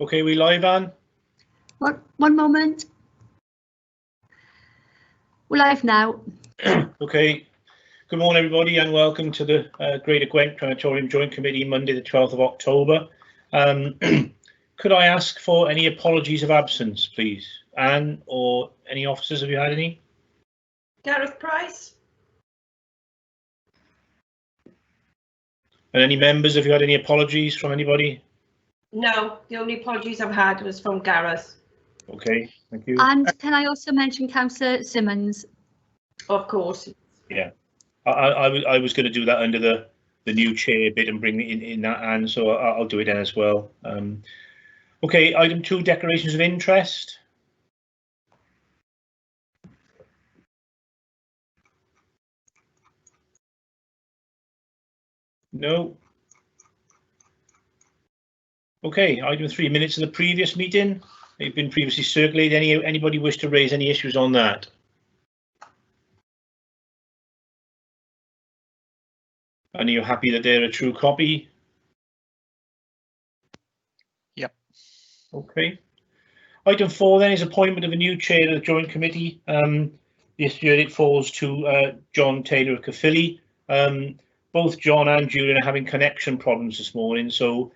Okay, we live, Anne? One moment. We're live now. Okay. Good morning, everybody, and welcome to the Greater Gwent Crematorium Joint Committee, Monday, the 12th of October. Could I ask for any apologies of absence, please? Anne, or any officers, have you had any? Gareth Price. And any members, have you had any apologies from anybody? No, the only apologies I've had was from Gareth. Okay, thank you. And can I also mention Councillor Simmons? Of course. Yeah, I was going to do that under the new chair bit and bring it in that, Anne, so I'll do it then as well. Okay, item 2, declarations of interest. No. Okay, item 3, minutes of the previous meeting. They've been previously circulated. Anybody wish to raise any issues on that? And are you happy that they're a true copy? Yep. Okay. Item 4 then is appointment of a new chair of the Joint Committee. This year it falls to John Taylor of Caerphilly. Both John and Julian are having connection problems this morning, so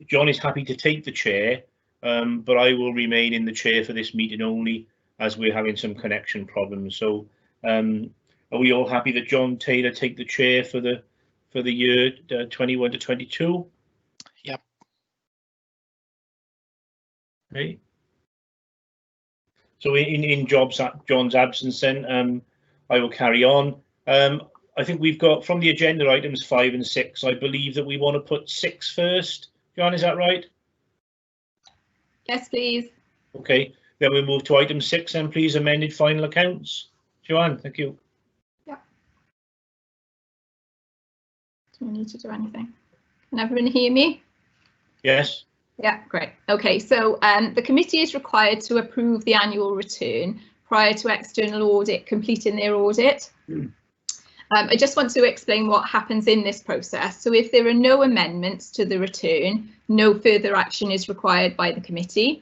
John is happy to take the chair, but I will remain in the chair for this meeting only as we're having some connection problems. So are we all happy that John Taylor take the chair for the year 21 to 22? Yep. Okay. So in John's absence then, I will carry on. I think we've got from the agenda items 5 and 6, I believe that we want to put 6 first. John, is that right? Yes, please. Okay, then we move to item 6 and please, amended final accounts. Joanne, thank you. Yeah. Do I need to do anything? Can everyone hear me? Yes. Yeah, great. Okay, so the committee is required to approve the annual return prior to external audit completing their audit. I just want to explain what happens in this process. So if there are no amendments to the return, no further action is required by the committee.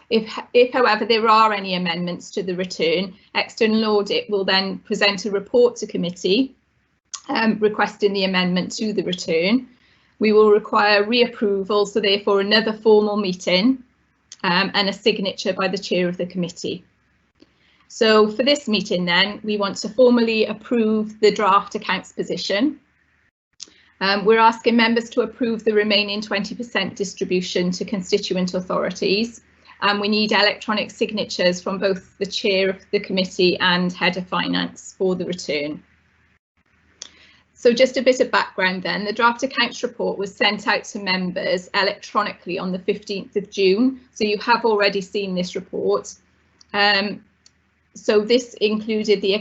If however, there are any amendments to the return, external audit will then present a report to committee requesting the amendment to the return. We will require reapproval, so therefore another formal meeting and a signature by the chair of the committee. So for this meeting then, we want to formally approve the draft accounts position. We're asking members to approve the remaining 20% distribution to constituent authorities, and we need electronic signatures from both the chair of the committee and head of finance for the return. So just a bit of background then, the draft accounts report was sent out to members electronically on the 15th of June, so you have already seen this report. So this included the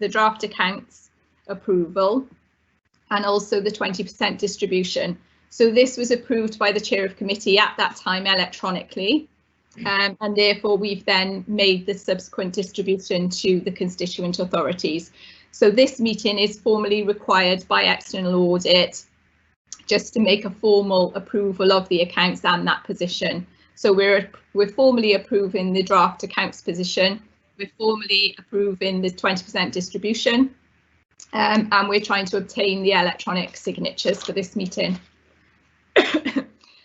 draft accounts approval and also the 20% distribution. So this was approved by the chair of committee at that time electronically, and therefore we've then made the subsequent distribution to the constituent authorities. So this meeting is formally required by external audit just to make a formal approval of the accounts and that position. So we're formally approving the draft accounts position. We're formally approving the 20% distribution, and we're trying to obtain the electronic signatures for this meeting.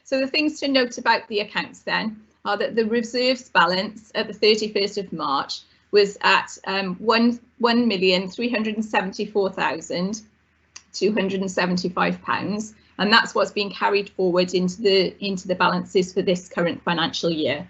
So the things to note about the accounts then are that the reserves balance at the 31st of March was at £1,374,275, and that's what's been carried forward into the balances for this current financial year.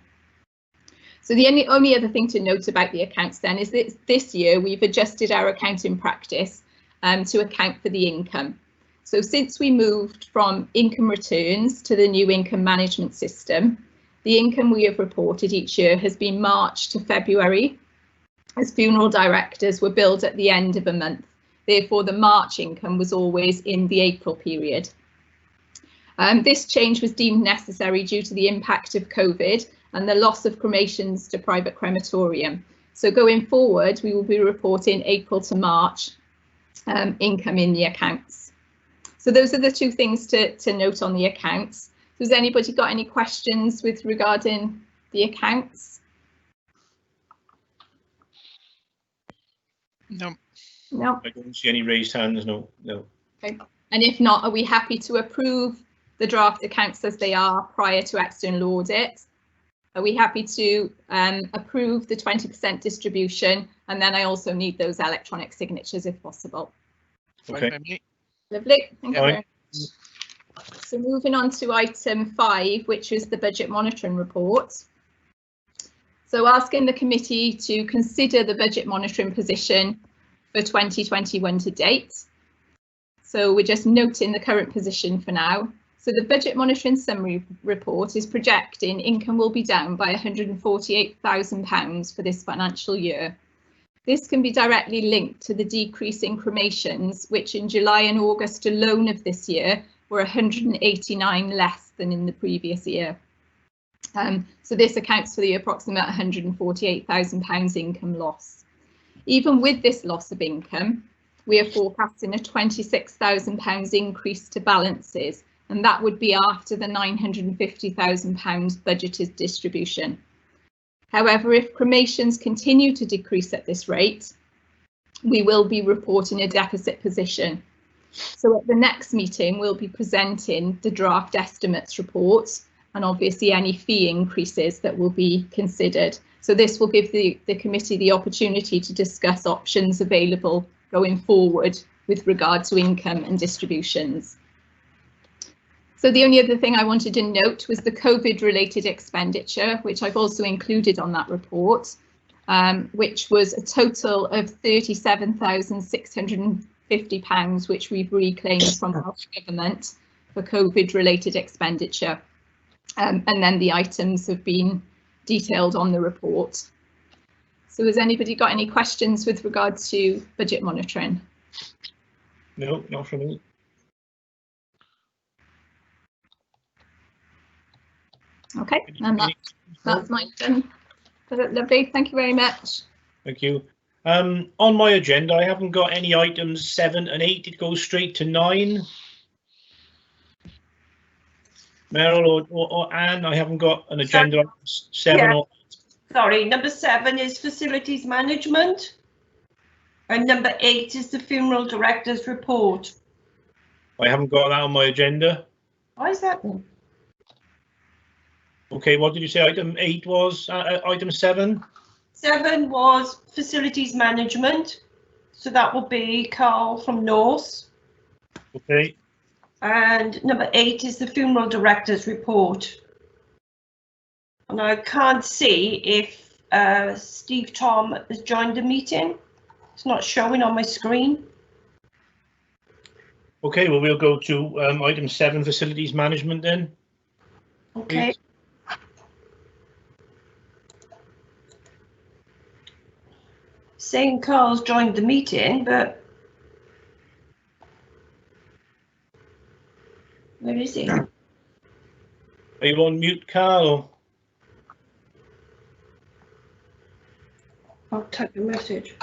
So the only other thing to note about the accounts then is that this year we've adjusted our accounting practice to account for the income. So since we moved from income returns to the new income management system, the income we have reported each year has been March to February, as funeral directors were billed at the end of a month. Therefore, the March income was always in the April period. This change was deemed necessary due to the impact of COVID and the loss of cremations to private crematorium. So going forward, we will be reporting April to March income in the accounts. So those are the two things to note on the accounts. Has anybody got any questions with regarding the accounts? No. No. I don't see any raised hands. No. Okay. And if not, are we happy to approve the draft accounts as they are prior to external audit? Are we happy to approve the 20% distribution? And then I also need those electronic signatures if possible. Fine Okay. by me. Lovely. Thank you Fine. very much. So moving on to item 5, which is the budget monitoring report. So asking the committee to consider the budget monitoring position for 2021 to date. So we're just noting the current position for now. So the budget monitoring summary report is projecting income will be down by £148,000 for this financial year. This can be directly linked to the decrease in cremations, which in July and August alone of this year were 189 less than in the previous year. So this accounts for the approximate £148,000 income loss. Even with this loss of income, we are forecasting a £26,000 increase to balances, and that would be after the £950,000 budgeted distribution. However, if cremations continue to decrease at this rate, we will be reporting a deficit position. So at the next meeting, we'll be presenting the draft estimates report and obviously any fee increases that will be considered. So this will give the committee the opportunity to discuss options available going forward with regard to income and distributions. So the only other thing I wanted to note was the COVID related expenditure, which I've also included on that report, which was a total of £37,650, which we've reclaimed from the Welsh Government for COVID related expenditure. And then the items have been detailed on the report. So has anybody got any questions with regard to budget monitoring? No, not from me. Okay, and that's mine done. Lovely, thank you very much. Thank you. On my agenda, I haven't got any items 7 and 8. It goes straight to 9. Meryl or Anne, I haven't got an agenda item 7 Yeah. or 8. Sorry, number 7 is facilities management. And number 8 is the funeral director's report. I haven't got that on my agenda. Why is that then? Okay, what did you say item 8 was? Item 7? 7 was facilities management. So that will be Carl from Norse. Okay. And number 8 is the funeral director's report. And I can't see if Steve Tom has joined the meeting. It's not showing on my screen. Okay, well, we'll go to item 7, facilities management then. Okay. Please. Saying Carl's joined the meeting, but where is he? Are you on mute, Carl? I'll type a message.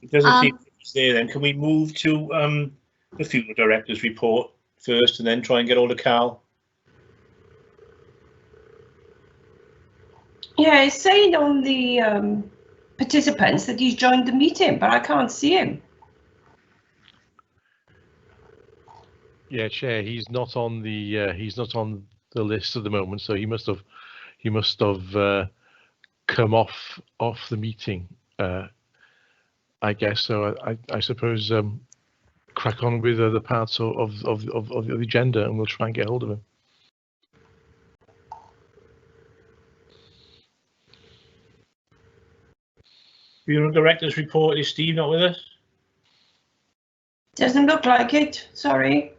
It doesn't seem it's there then. Can we move to the funeral director's report first and then try and get hold of Carl? Yeah, it's saying on the participants that he's joined the meeting, but I can't see him. Yeah, Chair, he's not on the list at the moment, so he must have come off the meeting, I guess. So I suppose crack on with other parts of the agenda, and we'll try and get hold of him. Funeral Director's report. Is Steve not with us? Doesn't look like it, sorry.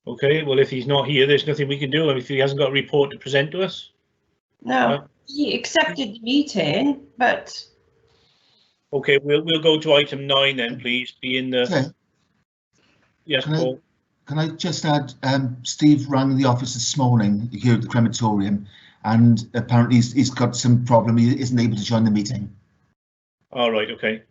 Okay, well, if he's not here, there's nothing we can do if he hasn't got a report to present to us. No, he accepted the meeting, but Okay, we'll go to item 9 then, please. Be in the. Chair, Yes, Paul. can I just add, Steve rang the office this morning here at the crematorium, and apparently he's got some problem. He isn't able to join the meeting. All right, okay.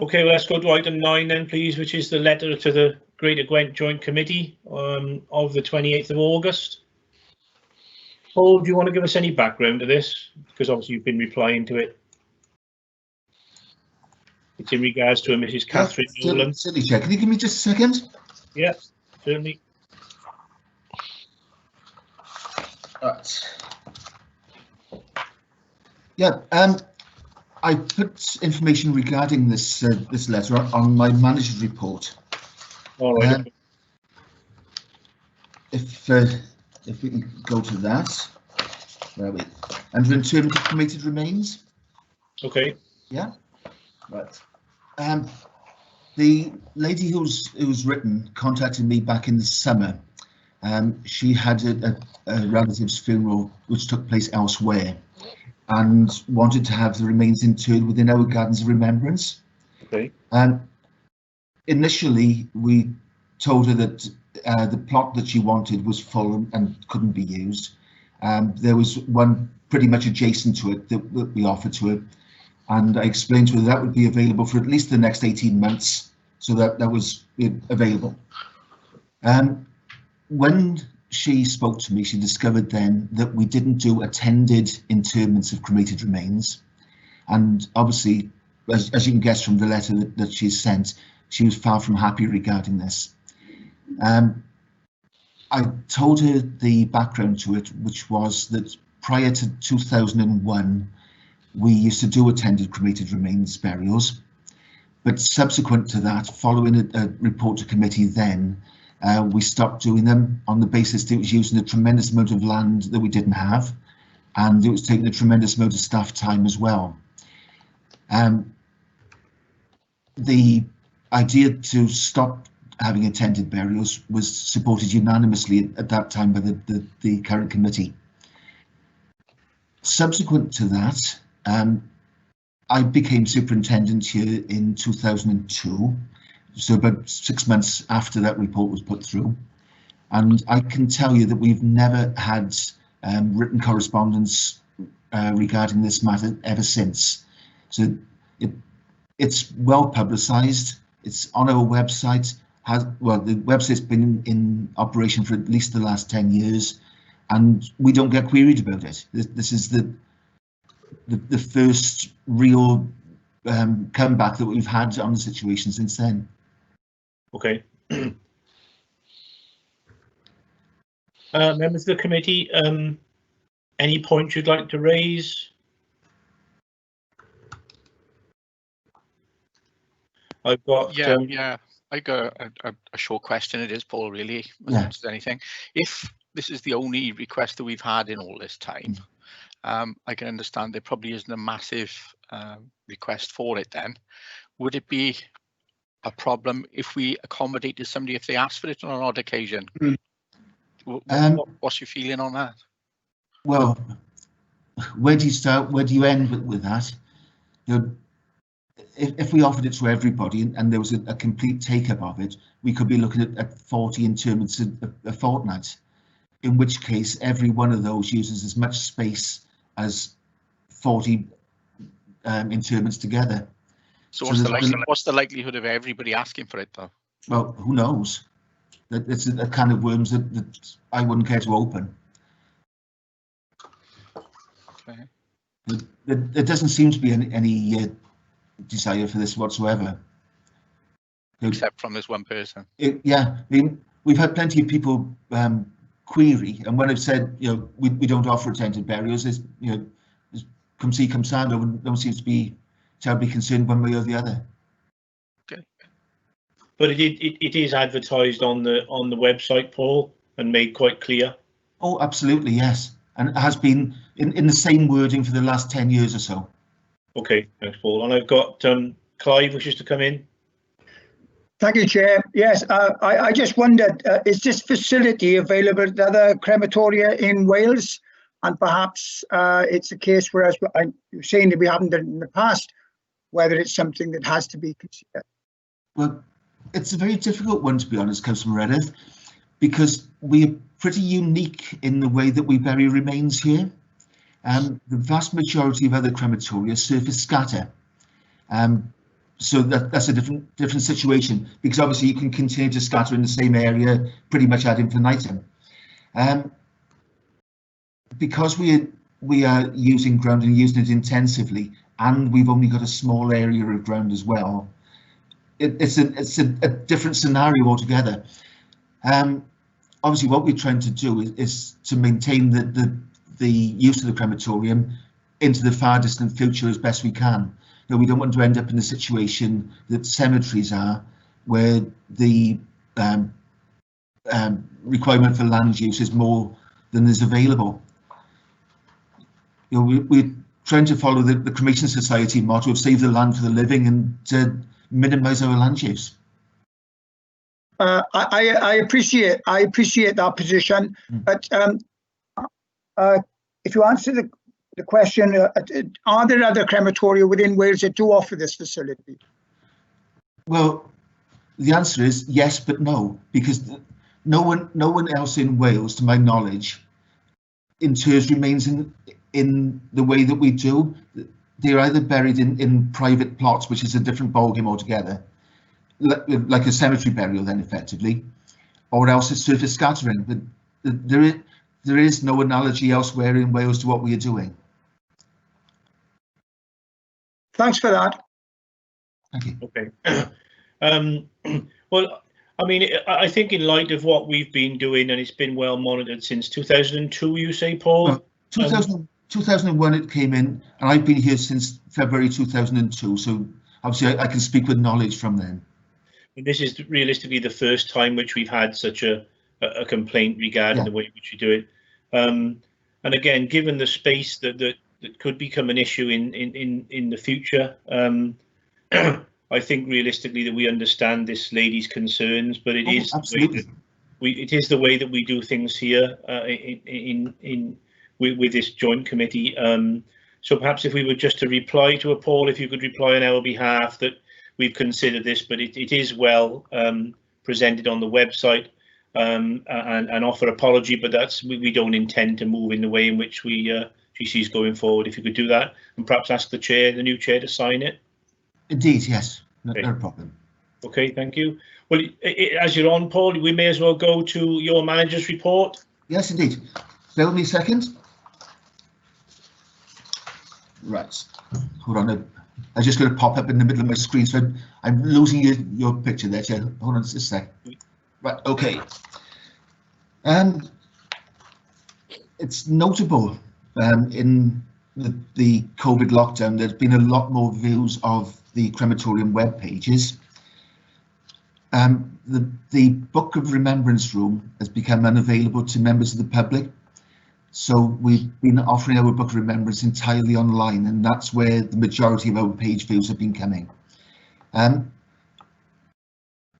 Okay, well, let's go to item 9 then, please, which is the letter to the Greater Gwent Joint Committee of the 28th of August. Paul, do you want to give us any background to this? Because obviously you've been replying to it. It's in regards to a Mrs. Catherine Nolan. Certainly, Chair. Can you give me just a second? Yeah, certainly. Right. Yeah, I put information regarding this this letter on my manager's report. All right. If we can go to that, where are we? Under internment of cremated remains. Okay. Yeah, right. The lady who's written contacted me back in the summer. She had a relative's funeral which took place elsewhere, and wanted to have the remains interred within our Gardens of Remembrance. Okay. Initially, we told her that the plot that she wanted was full and couldn't be used. There was one pretty much adjacent to it that we offered to her, and I explained to her that would be available for at least the next 18 months, so that was available. When she spoke to me, she discovered then that we didn't do attended interments of cremated remains, and obviously, as you can guess from the letter that she sent, she was far from happy regarding this. I told her the background to it, which was that prior to 2001, we used to do attended cremated remains burials, but subsequent to that, following a report to committee then, we stopped doing them on the basis that it was using a tremendous amount of land that we didn't have, and it was taking a tremendous amount of staff time as well. The idea to stop having attended burials was supported unanimously at that time by the current committee. Subsequent to that, I became superintendent here in 2002, so about 6 months after that report was put through, and I can tell you that we've never had written correspondence regarding this matter ever since. So it's well publicised. It's on our website. The website's been in operation for at least the last 10 years, and we don't get queried about it. This is the first real comeback that we've had on the situation since then. Okay. Members of the committee, any points you'd like to raise? I've got I got a short question. It is, Paul, really, as Yeah. much as anything. If this is the only request that we've had in all this time, I can understand there probably isn't a massive request for it then. Would it be a problem if we accommodated somebody if they asked for it on an odd occasion? What's your feeling on that? Well, where do you start? Where do you end with that? You know, if we offered it to everybody and there was a complete take-up of it, we could be looking at 40 interments a fortnight, in which case every one of those uses as much space as 40 interments together. So what's the likelihood of everybody asking for it, though? Well, who knows? It's a can of worms that I wouldn't care to open. Okay. There doesn't seem to be any desire for this whatsoever. Except from this one person. Yeah, I mean, we've had plenty of people query, and when I've said, you know, we don't offer attended burials, is, you know, come see, come stand, no one seems to be terribly concerned one way or the other. Okay. But it is advertised on the website, Paul, and made quite clear. Oh, absolutely, yes. and it has been in the same wording for the last 10 years or so. Okay, thanks, Paul. And I've got Clive wishes to come in. Thank you, Chair. Yes, I just wondered, is this facility available at other crematoria in Wales? And perhaps it's a case where, as you're saying that we haven't done it in the past, whether it's something that has to be considered. Well, it's a very difficult one, to be honest, Councillor Meredith, because we're pretty unique in the way that we bury remains here. The vast majority of other crematoria surface scatter. So that's a different situation, because obviously you can continue to scatter in the same area pretty much ad infinitum. Because we are using ground and using it intensively, and we've only got a small area of ground as well, it's a different scenario altogether. Obviously, what we're trying to do is to maintain the use of the crematorium into the far distant future as best we can. We don't want to end up in a situation that cemeteries are, where the requirement for land use is more than is available. We're trying to follow the Cremation Society motto of save the land for the living and to minimise our land use. I appreciate that position, but if you answer the question, are there other crematoria within Wales that do offer this facility? Well, the answer is yes, but no, because no one else in Wales, to my knowledge, inters remains in the way that we do. They're either buried in private plots, which is a different ballgame altogether, like a cemetery burial then effectively, or else it's surface scattering. But there is no analogy elsewhere in Wales to what we are doing. Thanks for that. Thank you. Okay. Well, I mean, I think in light of what we've been doing, and it's been well monitored since 2002, you say, Paul? Well, 2001 it came in, and I've been here since February 2002, so obviously I can speak with knowledge from then. And this is realistically the first time which we've had such a complaint regarding the way in which we do it. And again, given the space that could become an issue in the future, I think realistically that we understand this lady's concerns, but it is the way that we do things here with this joint committee. So perhaps if we were just to reply to Paul, if you could reply on our behalf that we've considered this, but it is well presented on the website, and offer apology, but we don't intend to move in the way in which she sees going forward. If you could do that, and perhaps ask the new chair to sign it. Indeed, yes, no problem. Okay, thank you. Well, as you're on, Paul, we may as well go to your manager's report. Yes, indeed. Bear with me a second. Right, hold on. I just got to pop up in the middle of my screen, so I'm losing your picture there, Chair. Hold on just a sec. Right, okay. It's notable in the COVID lockdown, there's been a lot more views of the crematorium web pages. The Book of Remembrance room has become unavailable to members of the public. So we've been offering our Book of Remembrance entirely online, and that's where the majority of our page views have been coming.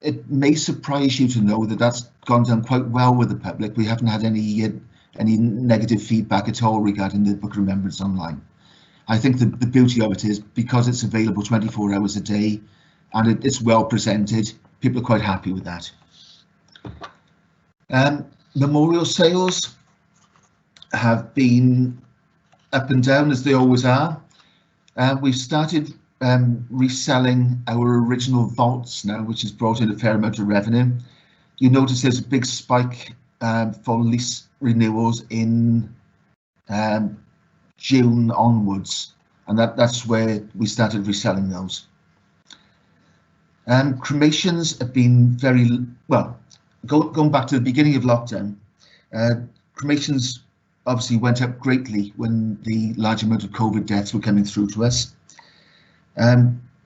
It may surprise you to know that that's gone down quite well with the public. We haven't had any negative feedback at all regarding the Book of Remembrance online. I think the beauty of it is because it's available 24 hours a day and it's well presented, people are quite happy with that. Memorial sales have been up and down as they always are. We've started reselling our original vaults now, which has brought in a fair amount of revenue. You notice there's a big spike for lease renewals in June onwards, and that's where we started reselling those. Cremations have been very well. Going back to the beginning of lockdown, cremations obviously went up greatly when the large amount of COVID deaths were coming through to us.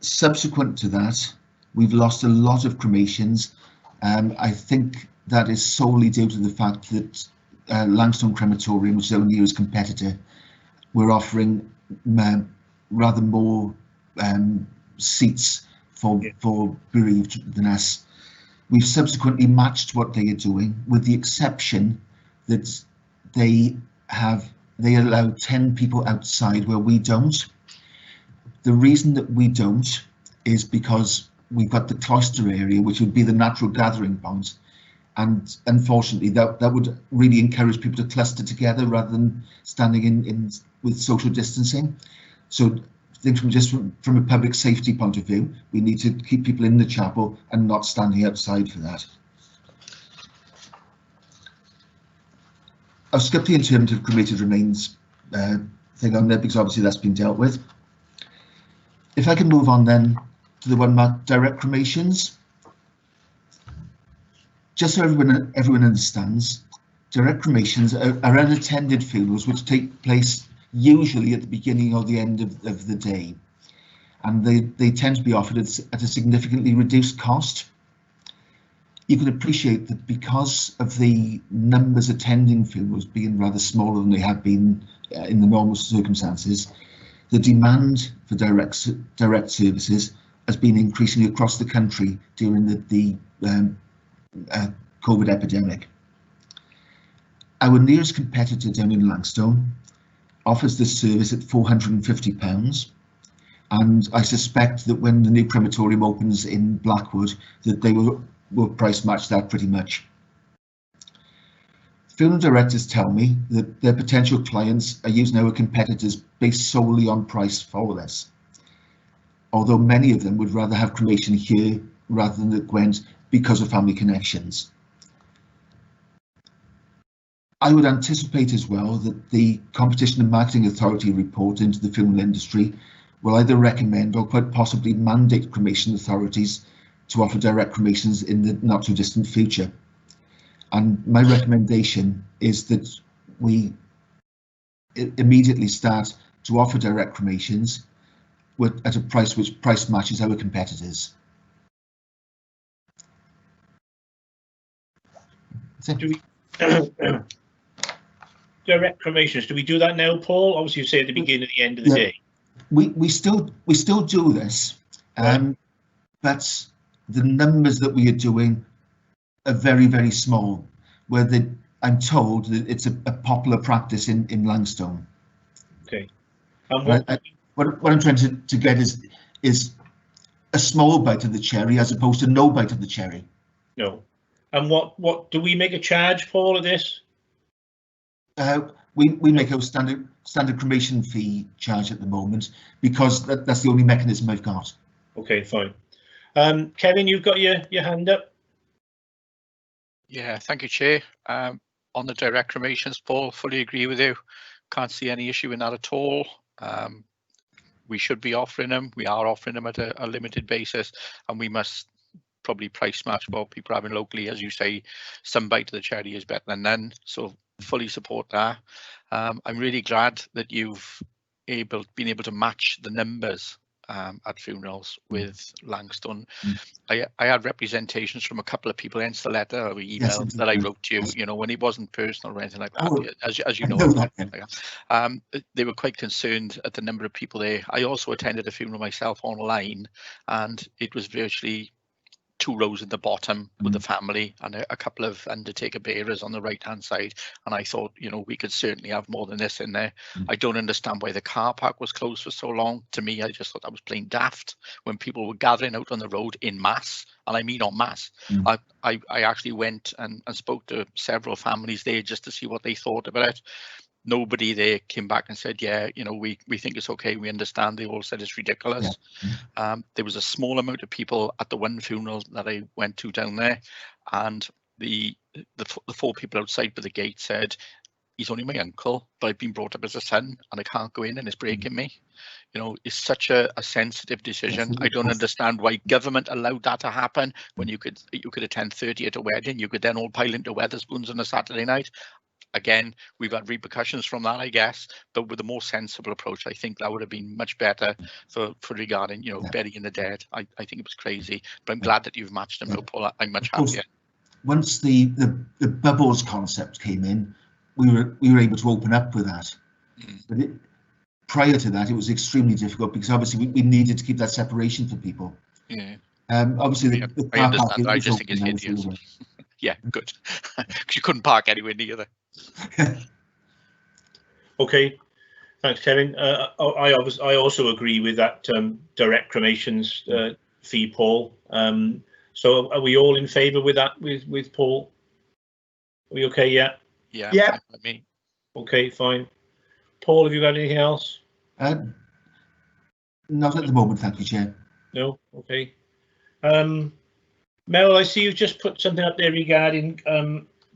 Subsequent to that, we've lost a lot of cremations. I think that is solely due to the fact that Langstone Crematorium, which is our nearest competitor, we're offering rather more seats for bereaved than us. We've subsequently matched what they are doing, with the exception that they allow 10 people outside where we don't. The reason that we don't is because we've got the cloister area, which would be the natural gathering point, and unfortunately that would really encourage people to cluster together rather than standing in with social distancing. So I think from a public safety point of view, we need to keep people in the chapel and not standing outside for that. I'll skip the interpretive cremated remains thing on there because obviously that's been dealt with. If I can move on then to the one marked direct cremations. Just so everyone understands, direct cremations are unattended funerals which take place usually at the beginning or the end of the day, and they tend to be offered at a significantly reduced cost. You can appreciate that because of the numbers attending funerals being rather smaller than they have been in the normal circumstances, the demand for direct services has been increasing across the country during the COVID epidemic. Our nearest competitor down in Langstone offers this service at £450, and I suspect that when the new crematorium opens in Blackwood that they will price match that pretty much. Funeral directors tell me that their potential clients are using our competitors based solely on price for this, although many of them would rather have cremation here rather than at Gwent because of family connections. I would anticipate as well that the Competition and Marketing Authority report into the funeral industry will either recommend or quite possibly mandate cremation authorities to offer direct cremations in the not too distant future. And my recommendation is that we immediately start to offer direct cremations at a price which price matches our competitors. Direct cremations, do we do that now, Paul? Obviously you say at the beginning and the end of the day. We still do this, Right. but the numbers that we are doing are very, very small, where I'm told that it's a popular practice in Langstone. Okay. And what I'm trying to get is a small bite of the cherry as opposed to no bite of the cherry. no. And what do we make a charge, Paul, of this? We make our standard cremation fee charge at the moment because that's the only mechanism I've got. Okay, fine. Kevin, you've got your hand up. Yeah, thank you, Chair. On the direct cremations, Paul, fully agree with you. Can't see any issue in that at all. We should be offering them. We are offering them at a limited basis, and we must probably price match what people are having locally. As you say, some bite of the cherry is better than none. So fully support that. I'm really glad that you've been able to match the numbers at funerals with Langstone. I had representations from a couple of people, hence the letter or email that I wrote to you, you know, when it wasn't personal or anything like that, as you know. They were quite concerned at the number of people there. I also attended a funeral myself online, and it was virtually 2 rows at the bottom with the family and a couple of undertaker bearers on the right hand side, and I thought, you know, we could certainly have more than this in there. I don't understand why the car park was closed for so long. To me, I just thought that was plain daft when people were gathering out on the road in mass, and I mean en masse. I actually went and spoke to several families there just to see what they thought about it. Nobody there came back and said, yeah, you know, we think it's okay, we understand. They all said it's ridiculous. There was a small amount of people at the one funeral that I went to down there, and the 4 people outside by the gate said, he's only my uncle, but I've been brought up as a son and I can't go in and it's breaking me. You know, it's such a sensitive decision. I don't understand why government allowed that to happen when you could attend 30 at a wedding. You could then all pile into Wetherspoons on a Saturday night. Again, we've had repercussions from that, I guess, but with a more sensible approach, I think that would have been much better for regarding, you know, burying the dead. I think it was crazy, but I'm glad that you've matched them, Paul. I'm much happier. Once the bubbles concept came in, we were able to open up with that. Mm. But prior to that, it was extremely difficult because obviously we needed to keep that separation for people. Yeah, Obviously, Yeah, the I car understand. park I is just think it's open now, so hideous. we're- yeah, good. Because you couldn't park anywhere near there. Okay, thanks, Kevin. I also agree with that direct cremations fee, Paul. So are we all in favour with that? With Paul? Are we okay? Yeah. Yeah, Yeah. fine by me. Okay, fine. Paul, have you got anything else? Not at the moment, thank you, Chair. No. Okay. Mel, I see you've just put something up there regarding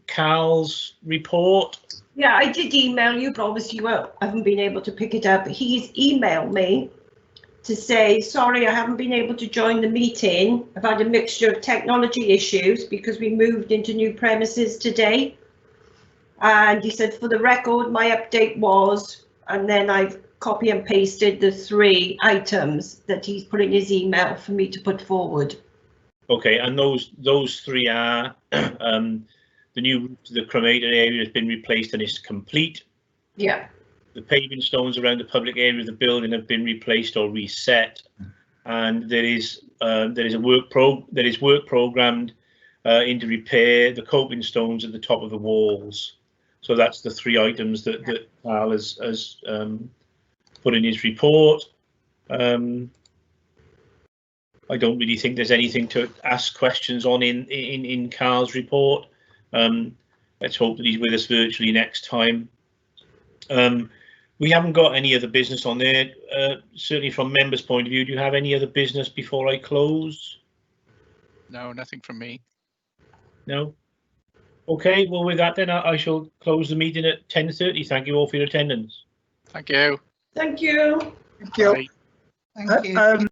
Carl's report. Yeah, I did email you, but obviously you haven't been able to pick it up. He's emailed me to say, sorry, I haven't been able to join the meeting. I've had a mixture of technology issues because we moved into new premises today. And he said, for the record, my update was, and then I've copy and pasted the 3 items that he's put in his email for me to put forward. Okay, and those 3 are the new roof to the cremated area has been replaced and is complete. Yeah. The paving stones around the public area of the building have been replaced or reset, and there is work programmed into repair the coping stones at the top of the walls. So that's the 3 items that Carl has put in his report. I don't really think there's anything to ask questions on in Carl's report. Let's hope that he's with us virtually next time. We haven't got any other business on there. Certainly from members' point of view, do you have any other business before I close? No, nothing from me. No? Okay, well with that then I shall close the meeting at 10:30. Thank you all for your attendance. Thank you. Thank you. Thank you. Bye. Thank you.